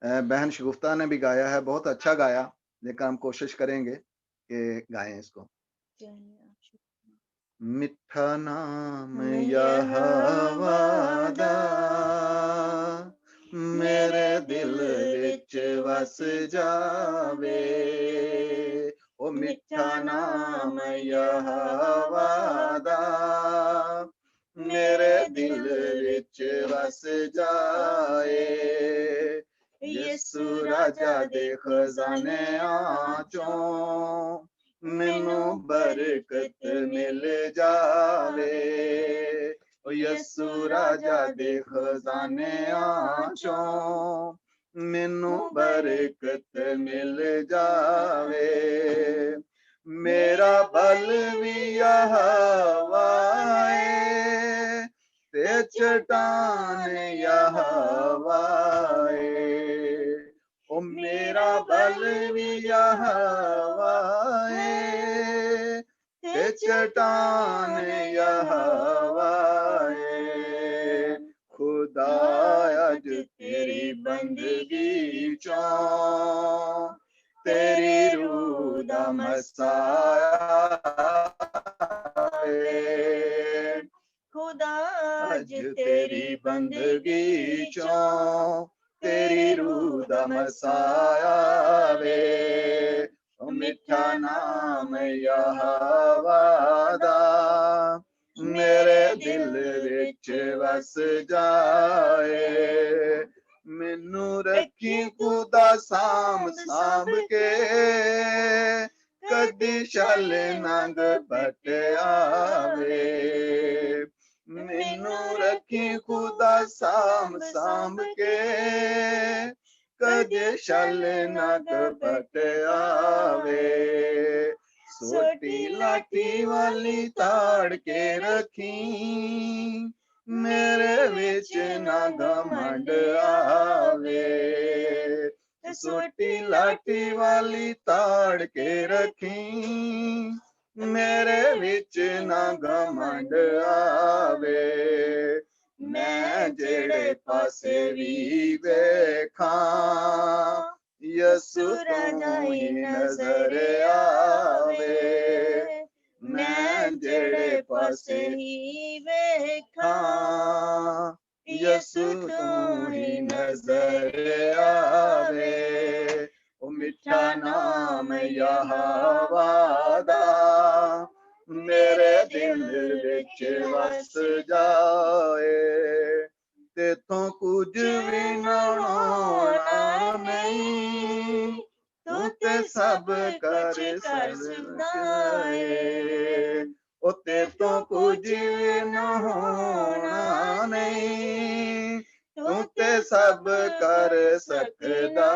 बहन शगुफ्ता ने भी गाया है, बहुत अच्छा गाया, लेकिन हम कोशिश करेंगे कि गाएँ इसको। मिठा नाम यहोवा दा, मेरे दिल विच वस जावे। ओ मिठा नाम यहोवा दा, मेरे दिल विच वस जाए। यीशु राजा दे खजानियां चों मैनू बरकत मिल जावे। ओ यीशु राजा दे खजानियां चों मैनू बरकत मिल जावे। मेरा बल भी यहोवा है ते चट्टान यहोवा है। ओ मेरा बल भी यहोवा है ते चट्टान यहोवा है। खुदा अज तेरी बंदगी चों तेरी रूह दा मसाया है। खुदा अज तेरी बंदगी चों तेरी रूह दा मसाया वे। ओ मिठा नाम यहोवा दा, मेरे दिल विच वस जाए। मैनू रखी खुदा साम साम के, कदी शल नंग पट आवे। मैनू रखी खुदा साम साम के, कदी शल नंग पट आवे। सोटी लाठी वाली ताड़ के रखी, मेरे विच ना घमंड आवे। सोटी लाठी वाली ताड़ के रखी, मेरे विच ना घमंड आवे। मैं जेड़े पासे भी वेखां, यसु तू ही नजर आवे। मैं जेड़े पासे ही वेखां, यसु तू ही नजर आवे। ओ मिठा नाम यहोवा दा, मेरे दिल विच वस जाए। तेथों कुछ भी ना होना नहीं, तू ते सब कर सकदा है। ओ तेथों कुछ भी ना होना नहीं, तू ते सब कर सकदा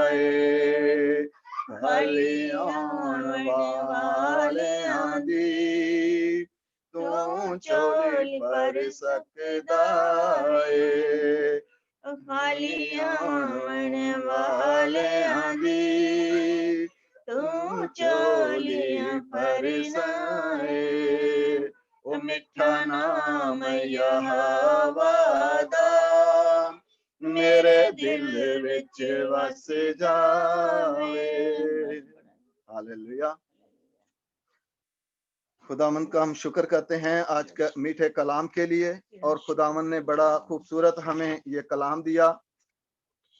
है। खाली आउण वालेआं दी तू झोली भर सकदा है। खाली आउण वालेआं दी तू झोलियां भरना है। ओ मिठा नाम यहोवा दा, मेरे दिल विच वस जावे। हालेलुया। खुदावंद का हम शुक्र करते हैं आज के मीठे कलाम के लिए। और खुदावंद ने बड़ा खूबसूरत हमें ये कलाम दिया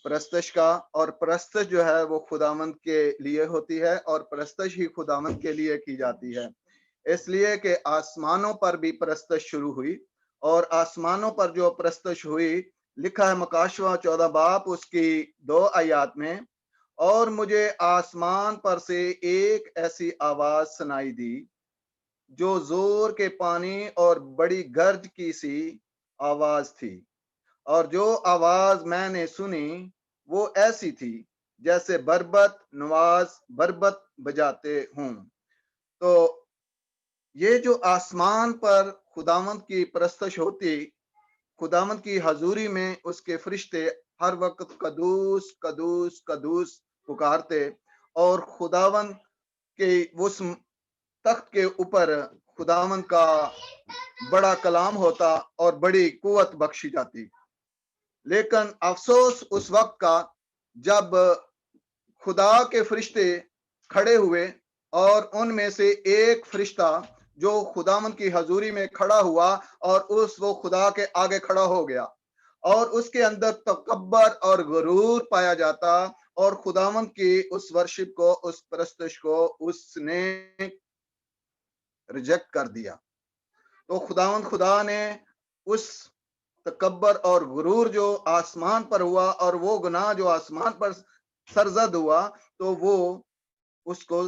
परस्तश का। और परस्तश जो है वो खुदावंद के लिए होती है, और परस्तश ही खुदावंद के लिए की जाती है। इसलिए कि आसमानों पर भी परस्तश शुरू हुई, और आसमानों पर जो परस्तश हुई, लिखा है मकाशवा 14 बाब उसकी 2 आयत में, और मुझे आसमान पर से एक ऐसी आवाज सुनाई दी जो जोर के पानी और बड़ी गर्ज की सी आवाज थी। और जो आवाज मैंने सुनी वो ऐसी थी जैसे बरबत नवाज बरबत बजाते हों। तो ये जो आसमान पर खुदावंद की परस्तश होती, खुदावंद की हजूरी में उसके फरिश्ते हर वक्त कदूस कदूस कदूस पुकारते, और खुदावंद के उस तख्त के ऊपर खुदावंद का बड़ा कलाम होता और बड़ी कुव्वत बख्शी जाती। लेकिन अफसोस उस वक्त का जब खुदा के फरिश्ते खड़े हुए और उनमें से एक फरिश्ता जो खुदावंद की हजूरी में खड़ा हुआ और वो खुदा के आगे खड़ा हो गया और उसके अंदर तकब्बर और गुरूर पाया जाता और खुदावंद की उस वर्शिप को, उस परस्तिश को उसने रिजेक्ट कर दिया। तो खुदावंद खुदा ने उस तकब्बर और गुरूर जो आसमान पर हुआ और वो गुनाह जो आसमान पर सरजद हुआ, तो वो उसको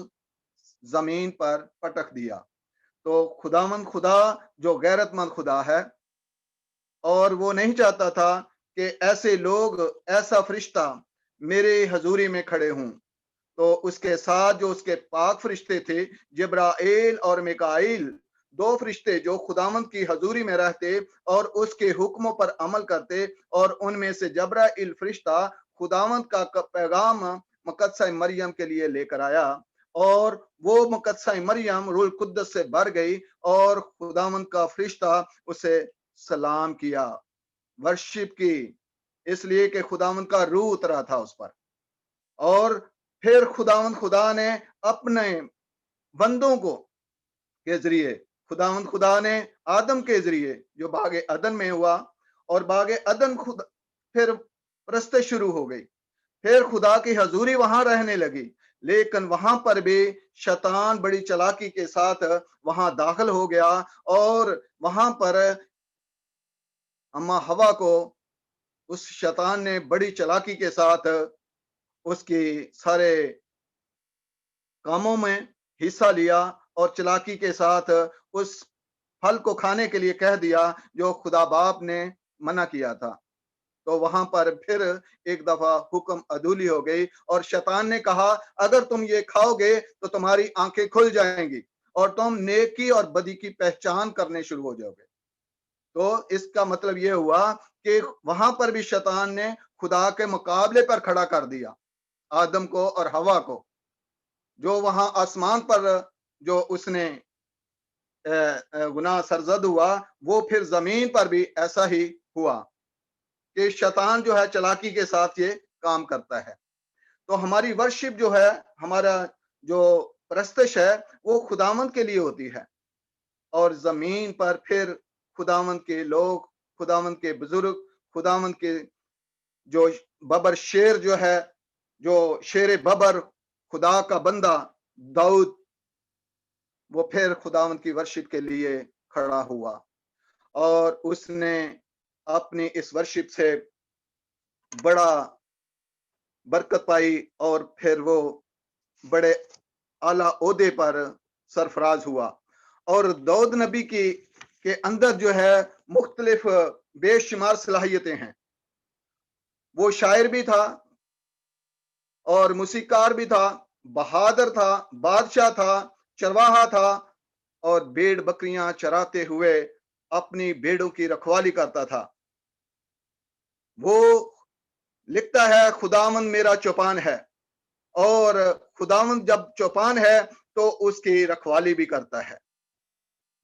जमीन पर पटक दिया। तो खुदावंद खुदा जो गैरतमंद खुदा है और वो नहीं चाहता था कि ऐसे लोग, ऐसा फरिश्ता मेरे हजूरी में खड़े हों। तो उसके साथ जो उसके पाक फरिश्ते थे, जिब्राइल और मिकाइल, दो फरिश्ते जो खुदावंद की हजूरी में रहते और उसके हुक्मों पर अमल करते, और उनमें से जिब्राइल फरिश्ता खुदावंद का पैगाम मुकद्दसा मरियम के लिए लेकर आया और वो मुकद्दसा मरियम रूह कुद्दस से भर गई और खुदावंद का फरिश्ता उसे सलाम किया, वर्शिप की, इसलिए कि खुदावंद का रूह उतरा था उस पर। और फिर खुदावंद खुदा ने अपने बंदों को के जरिए, खुदावंद खुदा ने आदम के जरिए जो बागे अदन में हुआ, और बागे अदन खुद फिर परस्ते शुरू हो गई, फिर खुदा की हजूरी वहां रहने लगी, लेकिन वहां पर भी शैतान बड़ी चालाकी के साथ वहां दाखिल हो गया और वहां पर अम्मा हवा को उस शैतान ने बड़ी चालाकी के साथ उसकी सारे कामों में हिस्सा लिया और चालाकी के साथ उस फल को खाने के लिए कह दिया जो खुदा बाप ने मना किया था। तो वहां पर फिर एक दफा हुक्म अदूली हो गई और शैतान ने कहा, अगर तुम ये खाओगे तो तुम्हारी आंखें खुल जाएंगी और तुम नेकी और बदी की पहचान करने शुरू हो जाओगे। तो इसका मतलब ये हुआ कि वहां पर भी शैतान ने खुदा के मुकाबले पर खड़ा कर दिया आदम को और हवा को। जो वहां आसमान पर जो उसने गुनाह सरजद हुआ, वो फिर जमीन पर भी ऐसा ही हुआ कि शैतान जो है चालाकी के साथ ये काम करता है। तो हमारी वर्शिप जो है, हमारा जो परस्तिश है, वो खुदावंद के लिए होती है और जमीन पर फिर खुदावंद के लोग, खुदावंद के बुजुर्ग, खुदावंद के जो बबर शेर जो है, जो शेर बबर, खुदा का बंदा दाऊद, वो फिर खुदावंद की वर्शिप के लिए खड़ा हुआ और उसने अपनी इस वर्शिप से बड़ा बरकत पाई और फिर वो बड़े आला ओहदे पर सरफराज हुआ। और दाऊद नबी की के अंदर जो है मुख्तलिफ बेशुमार सलाहियतें हैं। वो शायर भी था और मूसीकार भी था, बहादुर था, बादशाह था, चरवाहा था और भेड़ बकरियां चराते हुए अपनी भेड़ों की रखवाली करता था। वो लिखता है, खुदावंद मेरा चौपान है और खुदावंद जब चौपान है तो उसकी रखवाली भी करता है।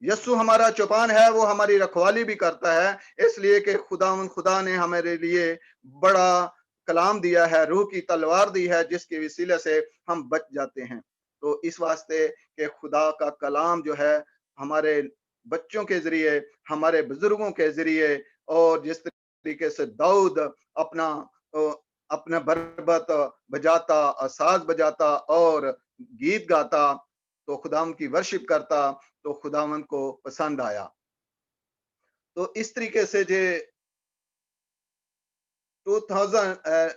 यस्सु हमारा चौपान है, वो हमारी रखवाली भी करता है, इसलिए कि खुदावंद खुदा ने हमारे लिए बड़ा कलाम दिया है, रूह की तलवार दी है, जिसके वसीले से हम बच जाते हैं। तो इस वास्ते कि खुदा का कलाम जो है हमारे बच्चों के जरिए, हमारे बुजुर्गों के जरिए, और जिस तरीके से दाऊद अपना अपना बरबत बजाता, साज बजाता और गीत गाता, तो खुदावंद की वर्शिप करता, तो खुदावंद को पसंद आया। तो इस तरीके से जे 2000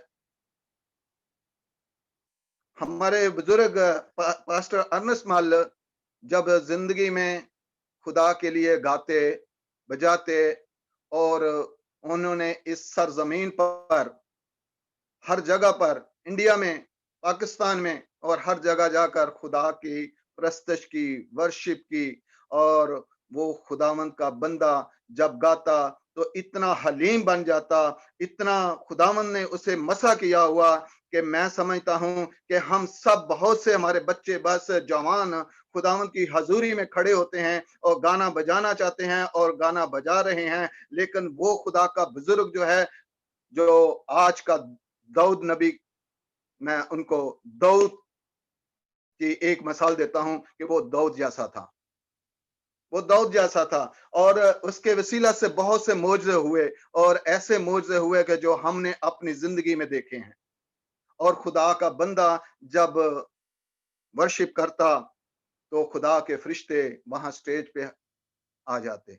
हमारे बुजुर्ग पास्टर अर्नस्ट माल जब जिंदगी में खुदा के लिए गाते बजाते और उन्होंने इस सरजमीन पर हर जगह पर, इंडिया में, पाकिस्तान में और हर जगह जाकर खुदा की प्रस्तश की, वर्शिप की, और वो खुदावंद का बंदा जब गाता तो इतना हलीम बन जाता, इतना खुदावंद ने उसे मसा किया हुआ कि मैं समझता हूं कि हम सब, बहुत से हमारे बच्चे बस जवान खुदावंद की हजूरी में खड़े होते हैं और गाना बजाना चाहते हैं और गाना बजा रहे हैं, लेकिन वो खुदा का बुजुर्ग जो है, जो आज का दाऊद नबी मैं उनको दाऊद की एक मिसाल देता हूं कि वो दाऊद जैसा था। वो दाऊद जैसा था और उसके वसीला से बहुत से मोजज़े हुए और ऐसे मोजज़े हुए कि जो हमने अपनी जिंदगी में देखे हैं। और खुदा का बंदा जब वर्शिप करता तो खुदा के फरिश्ते वहां स्टेज पे आ जाते।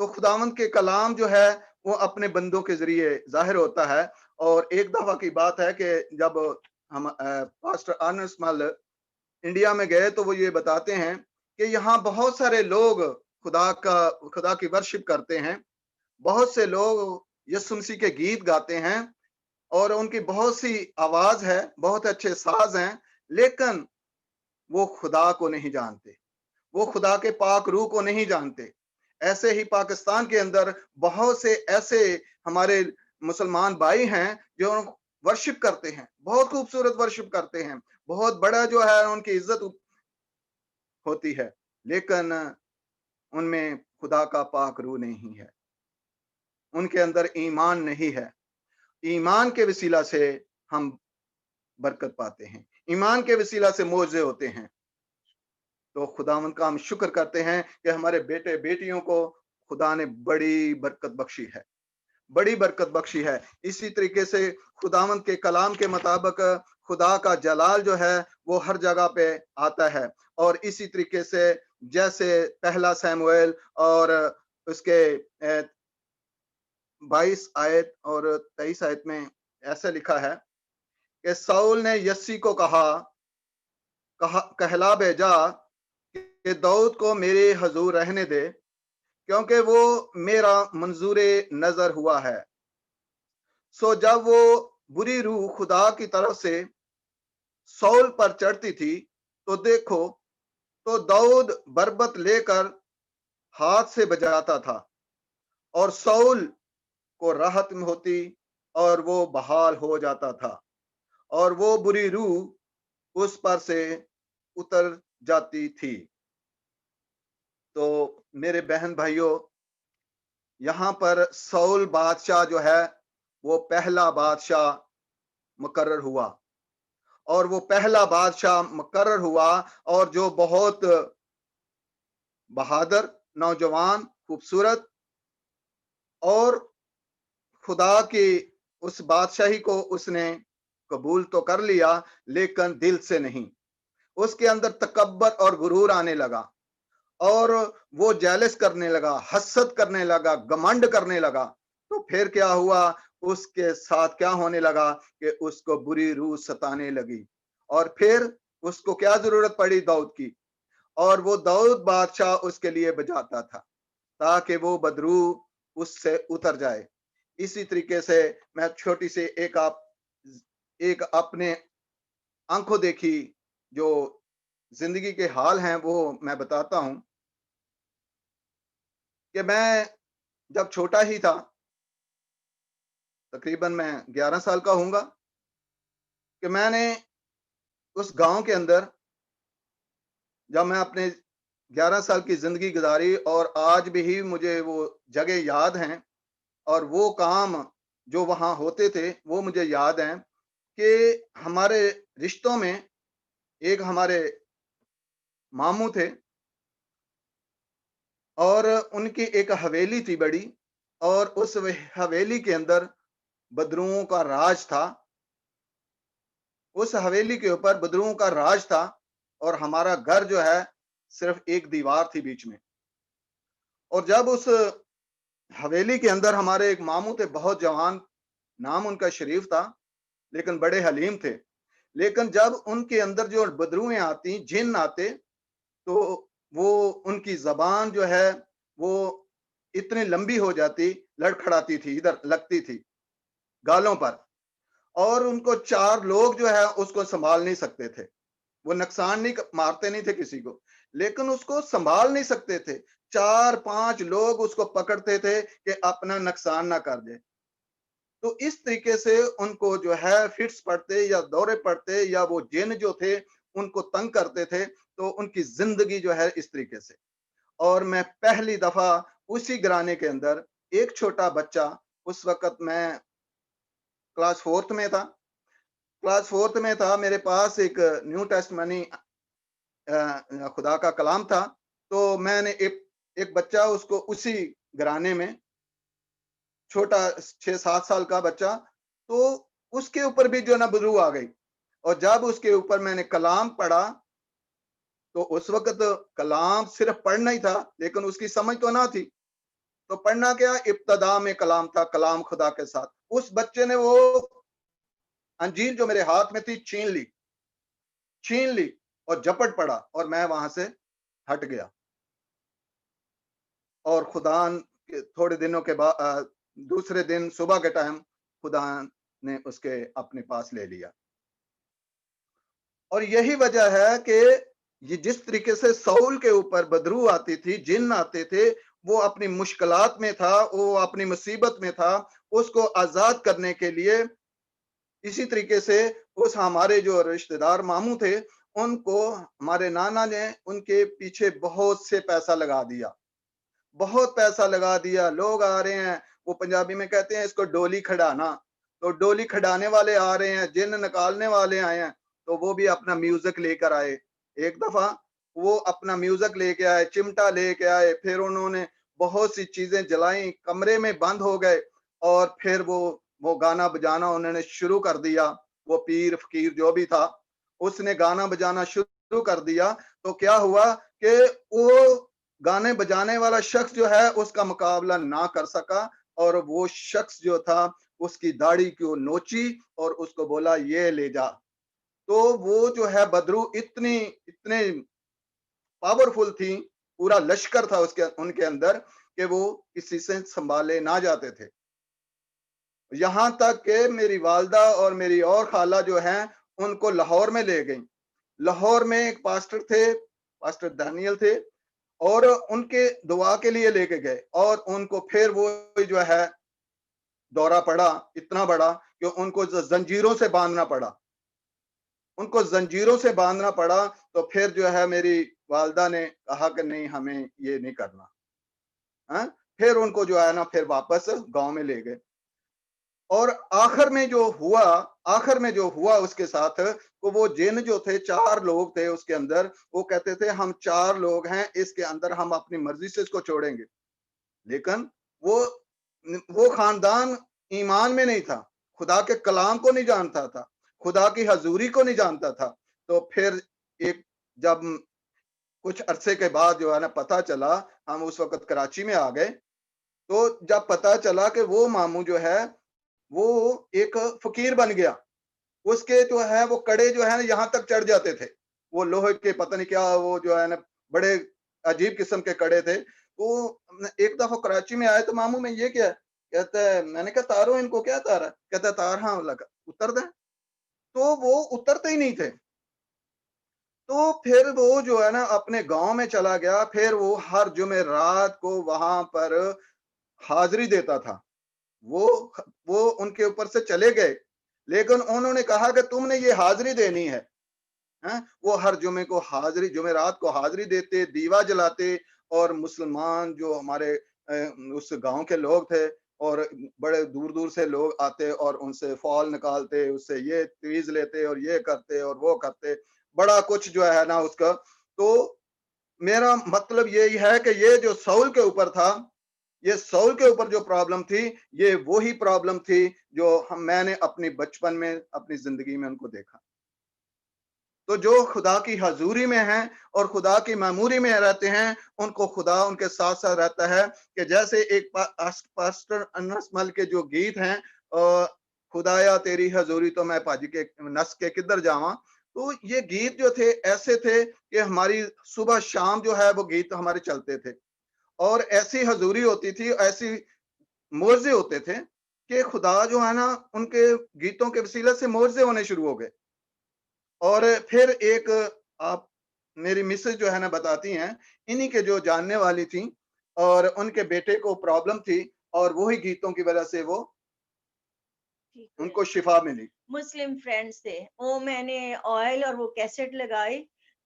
तो खुदावंद के कलाम जो है वो अपने बंदों के जरिए जाहिर होता है। और एक दफा की बात है कि जब हम पास्टर आनंद स्मल इंडिया में गए तो वो ये बताते हैं कि यहाँ बहुत सारे लोग खुदा की वर्शिप करते हैं। बहुत से लोग यीशु मसीह के गीत गाते हैं और उनकी बहुत सी आवाज है, बहुत अच्छे साज हैं, लेकिन वो खुदा को नहीं जानते, वो खुदा के पाक रूह को नहीं जानते। ऐसे ही पाकिस्तान के अंदर बहुत से ऐसे हमारे मुसलमान भाई हैं जो वर्शिप करते हैं, बहुत खूबसूरत वर्शिप करते हैं, बहुत बड़ा जो है उनकी इज्जत होती है, लेकिन उनमें खुदा का पाक रूह नहीं है, उनके अंदर ईमान नहीं है। ईमान के वसीला से हम बरकत पाते हैं, ईमान के वसीला से मोजे होते हैं। तो खुदावंद का हम शुक्र करते हैं कि हमारे बेटे बेटियों को खुदा ने बड़ी बरकत बख्शी है, बड़ी बरकत बख्शी है। इसी तरीके से खुदावंद के कलाम के मुताबिक खुदा का जलाल जो है वो हर जगह पे आता है। और इसी तरीके से जैसे पहला सैमुएल और उसके 22 आयत और 23 आयत में ऐसा लिखा है कि साउल ने यस्सी को कहला भेजा कि दाऊद को मेरे हजूर रहने दे, क्योंकि वो मेरा मंजूर नजर हुआ है। सो जब वो बुरी रूह खुदा की तरफ से साउल पर चढ़ती थी तो देखो, तो दाऊद बरबत लेकर हाथ से बजाता था और साउल को राहत में होती और वो बहाल हो जाता था और वो बुरी रूह उस पर से उतर जाती थी। तो मेरे बहन भाइयों, यहाँ पर साउल बादशाह जो है वो पहला बादशाह मुकर्रर हुआ और वो पहला बादशाह मुकर्रर हुआ और जो बहुत बहादुर, नौजवान, खूबसूरत और खुदा की उस बादशाही को उसने कबूल तो कर लिया, लेकिन दिल से नहीं। उसके अंदर तकब्बर और गुरूर आने लगा और वो जेलस करने लगा, हसद करने लगा, घमंड करने लगा। तो फिर क्या हुआ, उसके साथ क्या होने लगा कि उसको बुरी रूह सताने लगी और फिर उसको क्या जरूरत पड़ी दाऊद की, और वो दाऊद बादशाह उसके लिए बजाता था ताकि वो बदरू उससे उतर जाए। इसी तरीके से मैं छोटी सी एक अपने आंखों देखी जो जिंदगी के हाल हैं वो मैं बताता हूं कि मैं जब छोटा ही था, तकरीबन मैं 11 साल का हूंगा, कि मैंने उस गांव के अंदर जब मैं अपने 11 साल की जिंदगी गुजारी और आज भी मुझे वो जगह याद हैं और वो काम जो वहां होते थे वो मुझे याद हैं कि हमारे रिश्तों में एक हमारे मामू थे और उनकी एक हवेली थी बड़ी, और उस हवेली के अंदर बदरुओं का राज था। उस हवेली के ऊपर बदरुओं का राज था और हमारा घर जो है सिर्फ एक दीवार थी बीच में। और जब उस हवेली के अंदर हमारे एक मामू थे, बहुत जवान, नाम उनका शरीफ था, लेकिन बड़े हलीम थे। लेकिन जब उनके अंदर जो बदरुएं आती, जिन आते, तो वो उनकी जबान जो है वो इतनी लंबी हो जाती, लड़खड़ाती थी, इधर लगती थी गालों पर, और उनको चार लोग जो है उसको संभाल नहीं सकते थे। वो नुकसान नहीं मारते नहीं थे किसी को, लेकिन उसको संभाल नहीं सकते थे। चार पांच लोग उसको पकड़ते थे कि अपना नुकसान ना कर दे। तो इस तरीके से उनको जो है फिट्स पड़ते या दौरे पड़ते या वो जिन जो थे उनको तंग करते थे। तो उनकी जिंदगी जो है इस तरीके से। और मैं पहली दफा उसी घराने के अंदर, एक छोटा बच्चा, उस वक्त मैं क्लास 4th में था, क्लास 4th में था, मेरे पास एक न्यू टेस्टमनी खुदा का कलाम था। तो मैंने एक एक बच्चा, उसको उसी घराने में, छोटा 6-7 साल का बच्चा, तो उसके ऊपर भी जो है ना बदबू आ गई। और जब उसके ऊपर मैंने कलाम पढ़ा, तो उस वक़्त कलाम सिर्फ़ पढ़ना ही था, लेकिन उसकी समझ तो ना थी। तो पढ़ना क्या, इब्तिदा में कलाम था, कलाम खुदा के साथ। उस बच्चे ने वो अंजील जो मेरे हाथ में थी छीन ली और झपट पड़ा, और मैं वहां से हट गया। और खुदा के थोड़े दिनों के बाद, दूसरे दिन सुबह के टाइम, खुदा ने उसके अपने पास ले लिया। और यही वजह है कि ये जिस तरीके से साउल के ऊपर बदरू आती थी, जिन आते थे, वो अपनी मुश्किलात में था, वो अपनी मुसीबत में था, उसको आजाद करने के लिए, इसी तरीके से उस हमारे जो रिश्तेदार मामू थे, उनको हमारे नाना ने उनके पीछे बहुत से पैसा लगा दिया, बहुत पैसा लगा दिया। लोग आ रहे हैं, वो पंजाबी में कहते हैं इसको डोली खड़ाना। तो डोली खड़ाने वाले आ रहे हैं, जिन निकालने वाले आए हैं, तो वो भी अपना म्यूजिक लेकर आए। एक दफा वो अपना म्यूजिक लेके आए, चिमटा लेके आए, फिर उन्होंने बहुत सी चीजें जलाई, कमरे में बंद हो गए, और फिर वो गाना बजाना उन्होंने शुरू कर दिया। वो पीर फकीर जो भी था, उसने गाना बजाना शुरू कर दिया। तो क्या हुआ कि वो गाने बजाने वाला शख्स जो है, उसका मुकाबला ना कर सका, और वो शख्स जो था, उसकी दाढ़ी को नोची और उसको बोला ये ले जा। तो वो जो है बदरू इतनी इतने पावरफुल थी, पूरा लश्कर था उसके उनके अंदर, कि वो किसी से संभाले ना जाते थे। यहाँ तक कि मेरी वालदा और मेरी और खाला जो हैं, उनको लाहौर में ले गई। लाहौर में एक पास्टर थे, पास्टर दानियल थे, और उनके दुआ के लिए लेके गए, और उनको फिर वो जो है दौरा पड़ा इतना बड़ा कि उनको जंजीरों से बांधना पड़ा, उनको जंजीरों से बांधना पड़ा। तो फिर जो है मेरी वालदा ने कहा कि नहीं, हमें ये नहीं करना। हाँ, फिर उनको जो है ना, फिर वापस गांव में ले गए। और आखिर में जो हुआ उसके साथ, तो वो जिन जो थे, 4 लोग थे उसके अंदर, वो कहते थे हम 4 लोग हैं, इसके अंदर हम अपनी मर्जी से इसको छोड़ेंगे। लेकिन वो वो खानदान ईमान में नहीं था, खुदा के कलाम को नहीं जानता था, खुदा की हजूरी को नहीं जानता था। तो फिर एक जब कुछ अरसे के बाद जो है ना पता चला, हम उस वक्त कराची में आ गए, तो जब पता चला कि वो मामू जो है, वो एक फकीर बन गया। उसके जो है वो कड़े जो है ना यहाँ तक चढ़ जाते थे। वो लोहे के पता नहीं क्या, वो जो है ना बड़े अजीब किस्म के कड़े थे। तो एक दफा कराची में आए, तो मामू में ये क्या है? कहता है, मैंने कहा तारो इनको, क्या तार है? कहता है तार, हाँ लगा उतर दे। तो वो उतरते ही नहीं थे। तो फिर वो जो है ना अपने गांव में चला गया, फिर वो हर जुमे रात को वहां पर हाजिरी देता था। वो वो उनके ऊपर से चले गए, लेकिन उन्होंने कहा कि तुमने ये हाजिरी देनी है। हैं? वो हर जुमे को हाजिरी, जुमेरात को हाजिरी देते, दीवा जलाते, और मुसलमान जो हमारे उस गांव के लोग थे, और बड़े दूर दूर से लोग आते, और उनसे फॉल निकालते, उससे ये तवीज लेते, और ये करते और वो करते, बड़ा कुछ जो है ना उसका। तो मेरा मतलब यही है कि ये जो साउल के ऊपर था, ये साउल के ऊपर जो प्रॉब्लम थी, ये वही प्रॉब्लम थी जो मैंने अपनी बचपन में, अपनी जिंदगी में उनको देखा। तो जो खुदा की हजूरी में हैं और खुदा की मामूरी में रहते हैं, उनको खुदा उनके साथ साथ रहता है। कि जैसे एक पास्टर अनस मल के जो गीत हैं, खुदाया तेरी हजूरी तो मैं पाजी के नस के किधर जावा। तो ये गीत जो थे ऐसे थे कि हमारी सुबह शाम जो है वो गीत हमारे चलते थे, और ऐसी हजूरी होती थी, ऐसी मोर्जे होते थे कि खुदा जो है ना, उनके गीतों के वसीले से मोर्जे होने शुरू हो गए। और फिर एक, आप, मेरी मिसेज जो है ना बताती हैं, इन्हीं के जो जानने वाली थी, और उनके बेटे को प्रॉब्लम थी, और वही गीतों की वजह से वो ठीक है। उनको शिफा मिली। मुस्लिम फ्रेंड्स थे, वो मैंने ऑयल और वो कैसेट लगाई,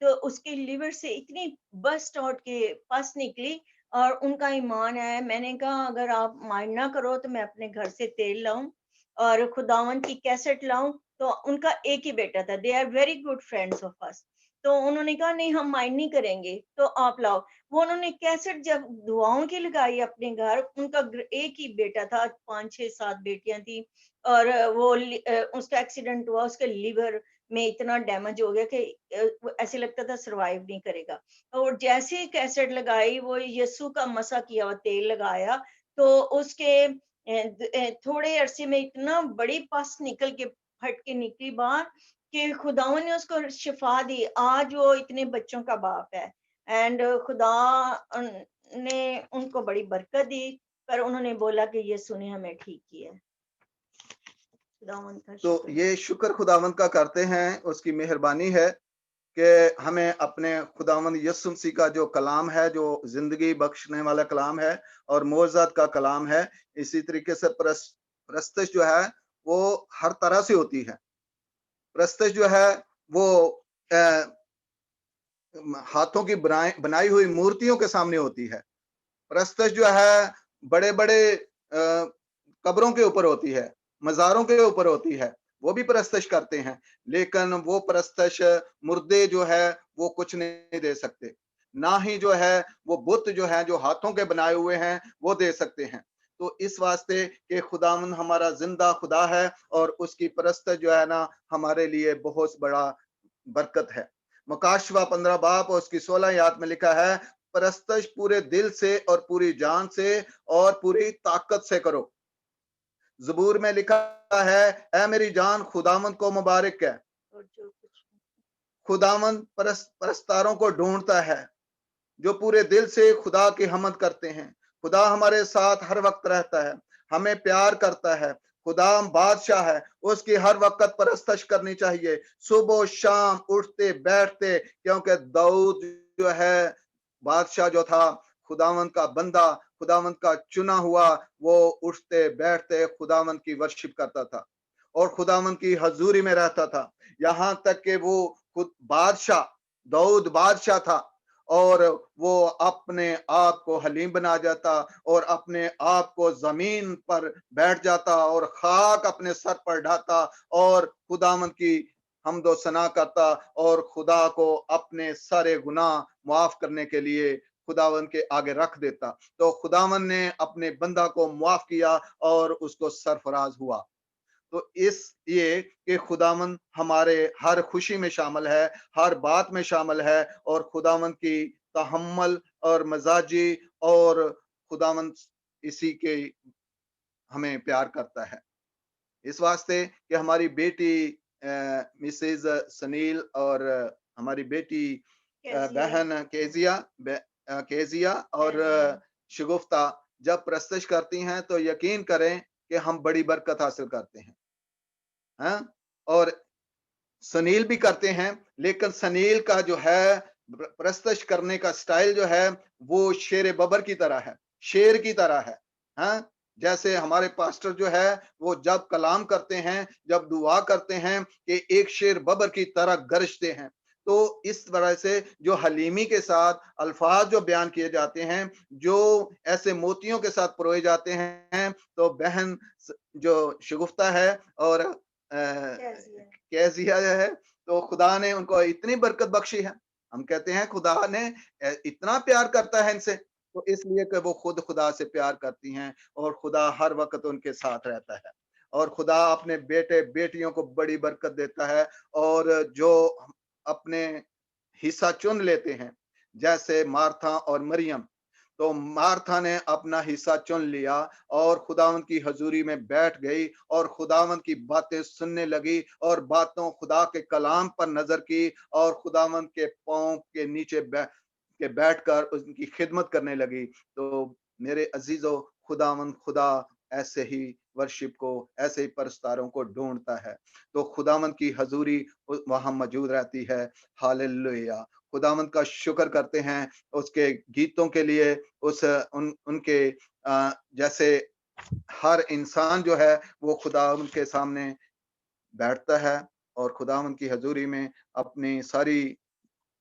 तो उसके लिवर से इतनी बस्ट आउट के पस निकली, और उनका ईमान है। मैंने कहा अगर आप माइंड ना करो तो मैं अपने घर से तेल लाऊं, और खुदावन की कैसेट लाऊं, तो उनका एक ही बेटा था। They are very good friends of us. तो उन्होंने कहा नहीं, हम माइंड नहीं करेंगे, तो आप लाओ। वो उन्होंने कैसेट जब दुआओं की लगाई अपने घर, उनका एक ही बेटा था, 5 6 7 बेटियां थी। और उसका एक्सीडेंट हुआ, उसके लिवर में इतना डैमेज हो गया कि वो ऐसे लगता था सरवाइव नहीं करेगा। और जैसे ही कैसेट लगाई, वो यीशु का मसा किया हुआ तेल लगाया, तो उसके थोड़े अरसे में इतना बड़ी पस निकल के फट के निकली बाहर कि खुदावन ने उसको शिफा दी। आज वो इतने बच्चों का बाप है। एंड खुदा ने उनको बड़ी बरकत दी, पर उन्होंने बोला कि यीशु ने हमें ठीक किया। खुदावन का तो शुक्र। ये शुक्र खुदावंद का करते हैं, उसकी मेहरबानी है कि हमें अपने खुदावंद यीशु मसीह का जो कलाम है, जो जिंदगी बख्शने वाला कलाम है और मोअज़्ज़त का कलाम है, इसी तरीके से परस्तिश जो है वो हर तरह से होती है। परस्तिश जो है वो अ, हाथों की बनाई हुई मूर्तियों के सामने होती है। परस्तिश जो है बड़े-बड़े कब्रों के ऊपर होती है, मज़ारों के ऊपर होती है, वो भी परस्तिश करते हैं। लेकिन वो परस्तिश मुर्दे जो है वो कुछ नहीं दे सकते। ना ही जो है वो बुत जो है जो हाथों के बनाए हुए हैं वो दे सकते हैं। तो इस वास्ते कि खुदावंद हमारा ज़िंदा खुदा है और उसकी परस्तिश जो है ना हमारे लिए बहुत बड़ा बरकत है। मुकाशवा 15 बाब और उसकी 16 आयत में लिखा है, परस्तश पूरे दिल से और पूरी जान से और पूरी ताकत से करो। ज़बूर में लिखा है, ऐ मेरी जान खुदावंद को मुबारक है। और जो कुछ खुदावंद परस्तारों को ढूंढता है, जो पूरे दिल से खुदा की हमद करते हैं। खुदा हमारे साथ हर वक्त रहता है, हमें प्यार करता है। खुदा बादशाह है, उसकी हर वक्त परस्तश करनी चाहिए, सुबह शाम उठते बैठते, क्योंकि दाऊद जो है बादशाह जो था, खुदावंद का बंदा, खुदावंद का चुना हुआ, वो उठते बैठते खुदावंद की वर्शिप करता था और खुदावंद की हजूरी में रहता था। यहाँ तक कि वो खुद बादशाह, दाऊद बादशाह था और वो अपने आप को हलीम बना जाता और अपने आप को जमीन पर बैठ जाता और खाक अपने सर पर ढाता और खुदावंद की हमदो सना करता और खुदा को अपने सारे गुनाह माफ करने के लिए खुदावंद के आगे रख देता। तो खुदावंद ने अपने बंदा को माफ किया और उसको सरफराज हुआ। तो इस ये कि खुदावंद हमारे हर खुशी में शामिल है, हर बात में शामिल है और खुदावंद की तहम्मुल और मजाजी और खुदावंद इसी के हमें प्यार करता है। इस वास्ते कि हमारी बेटी मिसेज सनील और हमारी बेटी कैसी है? बहन केजिया और कैजिया। शगुफ्ता जब प्रस्तश करती हैं तो यकीन करें कि हम बड़ी बरकत हासिल करते हैं। हाँ? और सनील भी करते हैं, लेकिन सनील का जो है प्रस्तश करने का स्टाइल जो है वो शेर बबर की तरह है, शेर की तरह है। हाँ? जैसे हमारे पास्टर जो है वो जब कलाम करते हैं, जब दुआ करते हैं कि एक शेर बबर की तरह गरजते हैं। तो इस तरह से जो हलीमी के साथ अल्फाज जो बयान किए जाते हैं, जो ऐसे मोतियों के साथ परोए जाते हैं, तो बहन जो शगुफ्ता है और कैजिया। कैसिया जो है, तो खुदा ने उनको इतनी बरकत बख्शी है। हम कहते हैं खुदा ने इतना प्यार करता है इनसे, तो इसलिए कि वो खुद खुदा से प्यार करती हैं और खुदा हर वक्त उनके साथ रहता है और खुदा अपने बेटे बेटियों को बड़ी बरकत देता है और जो अपने हिस्सा चुन लेते हैं, जैसे मार्था और मरियम। तो मार्था ने अपना हिस्सा चुन लिया और खुदावंद की हजूरी में बैठ गई और खुदावंद की बातें सुनने लगी और बातों खुदा के कलाम पर नजर की और खुदावंद के पांव के नीचे बैठकर उनकी खिदमत करने लगी। तो मेरे अजीजों, खुदावंद खुदा ऐसे ही वर्शिप को, ऐसे ही परस्तारों को ढूंढता है। तो खुदावंद की हजूरी वहां मौजूद रहती है। हालेलुया। खुदावंद का शुक्र करते हैं उसके गीतों के लिए, उस उनके जैसे हर इंसान जो है वो खुदावंद के सामने बैठता है और खुदावंद की हजूरी में अपनी सारी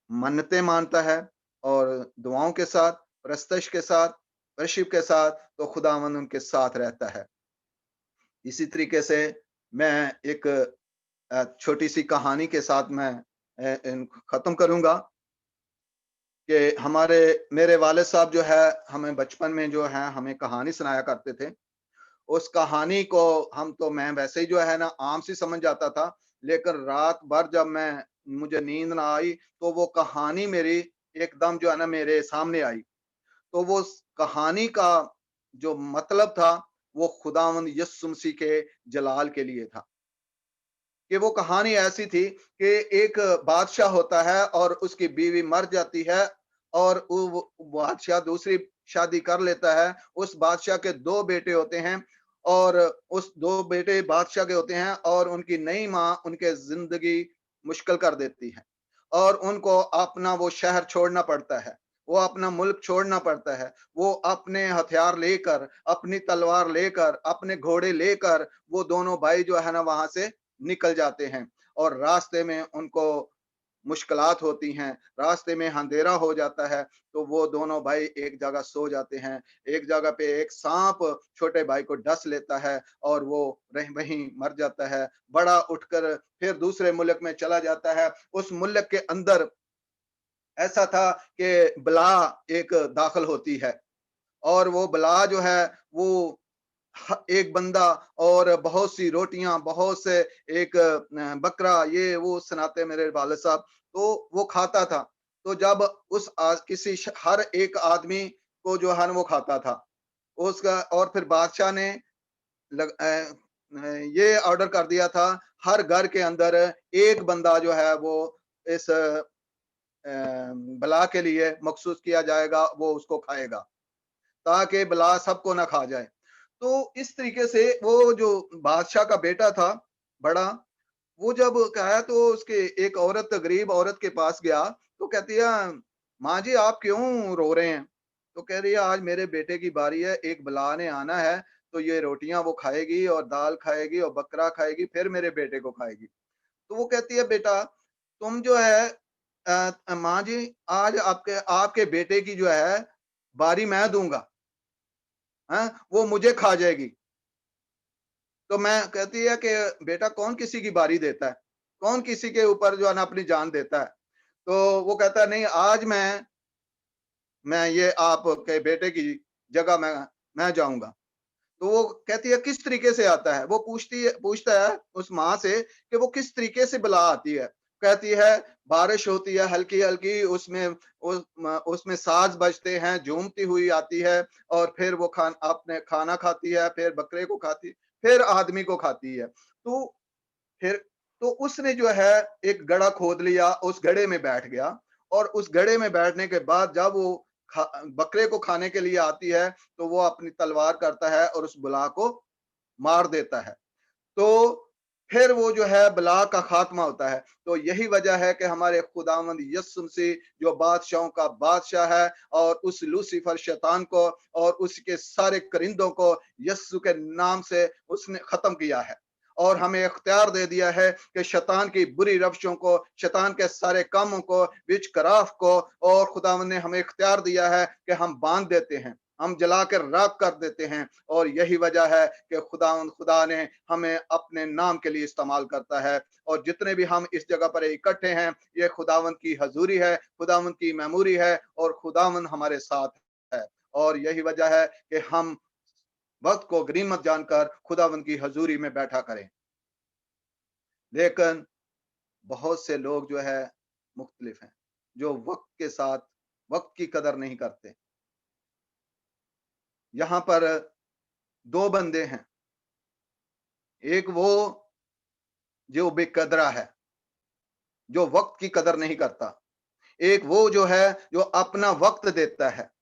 मन्नतें मानता है और दुआओं के साथ, प्रस्तश के साथ, वर्शिप के साथ, तो खुदावंद उनके साथ रहता है। इसी तरीके से मैं एक छोटी सी कहानी के साथ मैं खत्म करूंगा कि मेरे वालिद साहब जो है हमें बचपन में जो है हमें कहानी सुनाया करते थे। उस कहानी को मैं वैसे ही जो है ना आम सी समझ जाता था, लेकिन रात भर जब मुझे नींद ना आई तो वो कहानी मेरी एकदम जो है ना मेरे सामने आई। तो वो कहानी का जो मतलब था वो खुदावंद यीशु मसीह के जलाल के लिए था। कि वो कहानी ऐसी थी कि एक बादशाह होता है और उसकी बीवी मर जाती है और वो बादशाह दूसरी शादी कर लेता है। उस बादशाह के 2 बेटे होते हैं और उस 2 बेटे बादशाह के होते हैं और उनकी नई माँ उनके ज़िंदगी मुश्किल कर देती है और उनको अपना वो शहर छोड़ना पड़ता है। वो अपना मुल्क छोड़ना पड़ता है। वो अपने हथियार लेकर, अपनी तलवार लेकर, अपने घोड़े लेकर वो दोनों भाई जो है ना वहाँ से निकल जाते हैं और रास्ते में उनको मुश्किलात होती हैं, रास्ते में अंधेरा हो जाता है, तो वो दोनों भाई एक जगह सो जाते हैं। एक जगह पे एक साँप छोटे भाई को डस लेता है और वो वहीं मर जाता है। बड़ा उठकर फिर दूसरे मुल्क में चला जाता है। उस मुल्क के अंदर ऐसा था कि बला एक दाखिल होती है और वो बला जो है वो एक बंदा और बहुत सी रोटियां, बहुत से एक बकरा, ये वो सुनाते मेरे वालिद साहब, तो वो खाता था। तो जब हर एक आदमी को जो है वो खाता था उसका, और फिर बादशाह ने ये ऑर्डर कर दिया था हर घर के अंदर एक बंदा जो है वो इस बला के लिए मखसूस किया जाएगा, वो उसको खाएगा ताकि बला सबको ना खा जाए। तो इस तरीके से वो जो बादशाह का बेटा था बड़ा, वो जब आया तो उसके एक औरत, गरीब औरत के पास गया, तो कहती है, माँ जी आप क्यों रो रहे हैं? तो कह रही है आज मेरे बेटे की बारी है, एक बला ने आना है, तो ये रोटियां वो खाएगी और दाल खाएगी और बकरा खाएगी, फिर मेरे बेटे को खाएगी। तो वो कहती है बेटा तुम जो है माँ जी आज आपके आपके बेटे की जो है बारी मैं दूंगा, हैं? वो मुझे खा जाएगी। तो मैं कहती है कि बेटा कौन किसी की बारी देता है? कौन किसी के ऊपर जो है ना अपनी जान देता है? तो वो कहता है नहीं आज मैं ये आपके बेटे की जगह मैं जाऊँगा। तो वो कहती है किस तरीके से आता है? वो पूछता है उस माँ से कि वो किस तरीके से बला आती है? कहती है बारिश होती है हल्की-हल्की, उसमें साज़ बजते हैं, झूमती हुई आती है और फिर वो अपने खाना खाती है, फिर बकरे को खाती, फिर आदमी को खाती है। तो फिर तो उसने जो है एक गड्ढा खोद लिया, उस गड्ढे में बैठ गया और उस गड्ढे में बैठने के बाद जब वो बकरे को खाने के लिए आती है, तो वो अपनी तलवार करता है और उस बुला को मार देता है। तो फिर वो जो है बला का खात्मा होता है। तो यही वजह है कि हमारे खुदावंद यीशु मसीह जो बादशाहों का बादशाह है और उस लूसीफर शैतान को और उसके सारे करिंदों को यीशु के नाम से उसने खत्म किया है और हमें इख्तियार दे दिया है कि शैतान की बुरी रविशों को, शैतान के सारे कामों को, विचकराफ को, और खुदावंद ने हमें इख्तियार दिया है कि हम बांध देते हैं, हम जलाकर राख कर देते हैं। और यही वजह है कि खुदा ने हमें अपने नाम के लिए इस्तेमाल करता है और जितने भी हम इस जगह पर इकट्ठे हैं, ये खुदावंद की हजूरी है, खुदावंद की मेमोरी है और खुदावंद हमारे साथ है। और यही वजह है कि हम वक्त को गनीमत जानकर खुदावंद की हजूरी में बैठा करें। लेकिन बहुत से लोग जो है मुख्तलिफ हैं, जो वक्त के साथ वक्त की कदर नहीं करते। यहाँ पर 2 बंदे हैं, एक वो जो बेकदरा है, जो वक्त की कदर नहीं करता। एक वो जो है जो अपना वक्त देता है,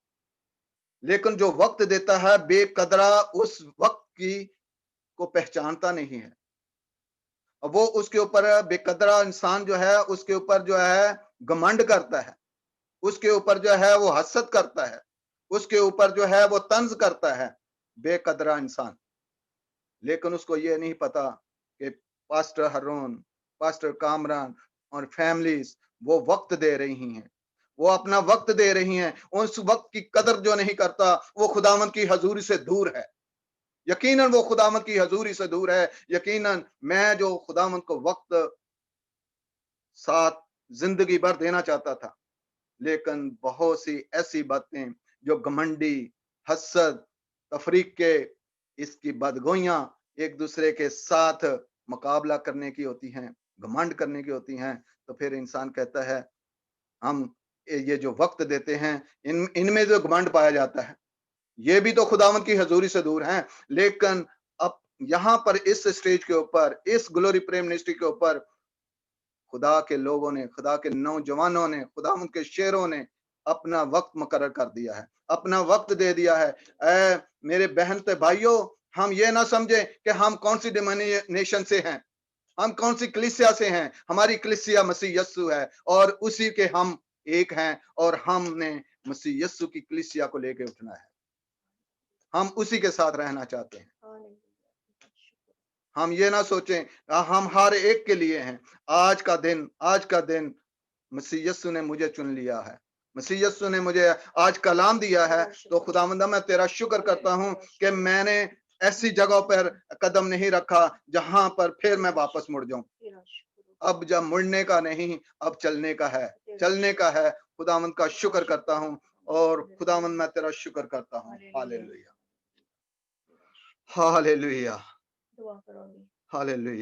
लेकिन जो वक्त देता है बेकदरा उस वक्त की को पहचानता नहीं है। वो उसके ऊपर बेकदरा इंसान जो है उसके ऊपर जो है घमंड करता है, उसके ऊपर जो है वो हसद करता है, उसके ऊपर जो है वो तंज करता है, बेकदरा इंसान। लेकिन उसको ये नहीं पता कि पास्टर हारून, पास्टर कामरान और फैमिलीज वो वक्त दे रही हैं, वो अपना वक्त दे रही हैं। उस वक्त की कदर जो नहीं करता वो खुदावंद की हजूरी से दूर है। यकीनन वो खुदावंद की हजूरी से दूर है। यकीनन मैं जो खुदावंद को वक्त साथ जिंदगी भर देना चाहता था, लेकिन बहुत सी ऐसी बातें जो घमंडी, हसद, तफरीक के, इसकी बदगोइयां, एक दूसरे के साथ मुकाबला करने की होती हैं, घमंड करने की होती हैं, तो फिर इंसान कहता है हम ये जो वक्त देते हैं, इनमें जो घमंड पाया जाता है, ये भी तो खुदावंद की हजूरी से दूर हैं। लेकिन अब यहाँ पर इस स्टेज के ऊपर, इस ग्लोरी प्रेम मिनिस्ट्री के ऊपर खुदा के लोगों ने, खुदा के नौजवानों ने, खुदावंद के शेरों ने अपना वक्त मुकर्रर कर दिया है, अपना वक्त दे दिया है। ऐ मेरे बहन ते भाइयों, हम ये ना समझे कि हम कौन सी डिनोमिनेशन से हैं, हम कौन सी कलीसिया से हैं। हमारी कलीसिया मसीह यस्सु है और उसी के हम एक हैं, और हमने मसीह यस्सु की कलीसिया को लेके उठना है। हम उसी के साथ रहना चाहते हैं। हम ये ना सोचें हम हर एक के लिए हैं। आज का दिन मसीह यस्सु ने मुझे चुन लिया है, मसीह यस्सु ने मुझे आज कलाम दिया है। तो खुदावंद मैं तेरा शुक्र करता हूँ कि मैंने ऐसी जगहों पर कदम नहीं रखा जहां पर फिर मैं वापस मुड़ जाऊं। अब जब मुड़ने का नहीं, अब चलने का है, चलने का है। खुदावंद का शुक्र करता हूँ, और खुदावंद मैं तेरा शुक्र करता हूँ। हालेलुया, हालेलुया, दुआ करोगे। हालेलुया।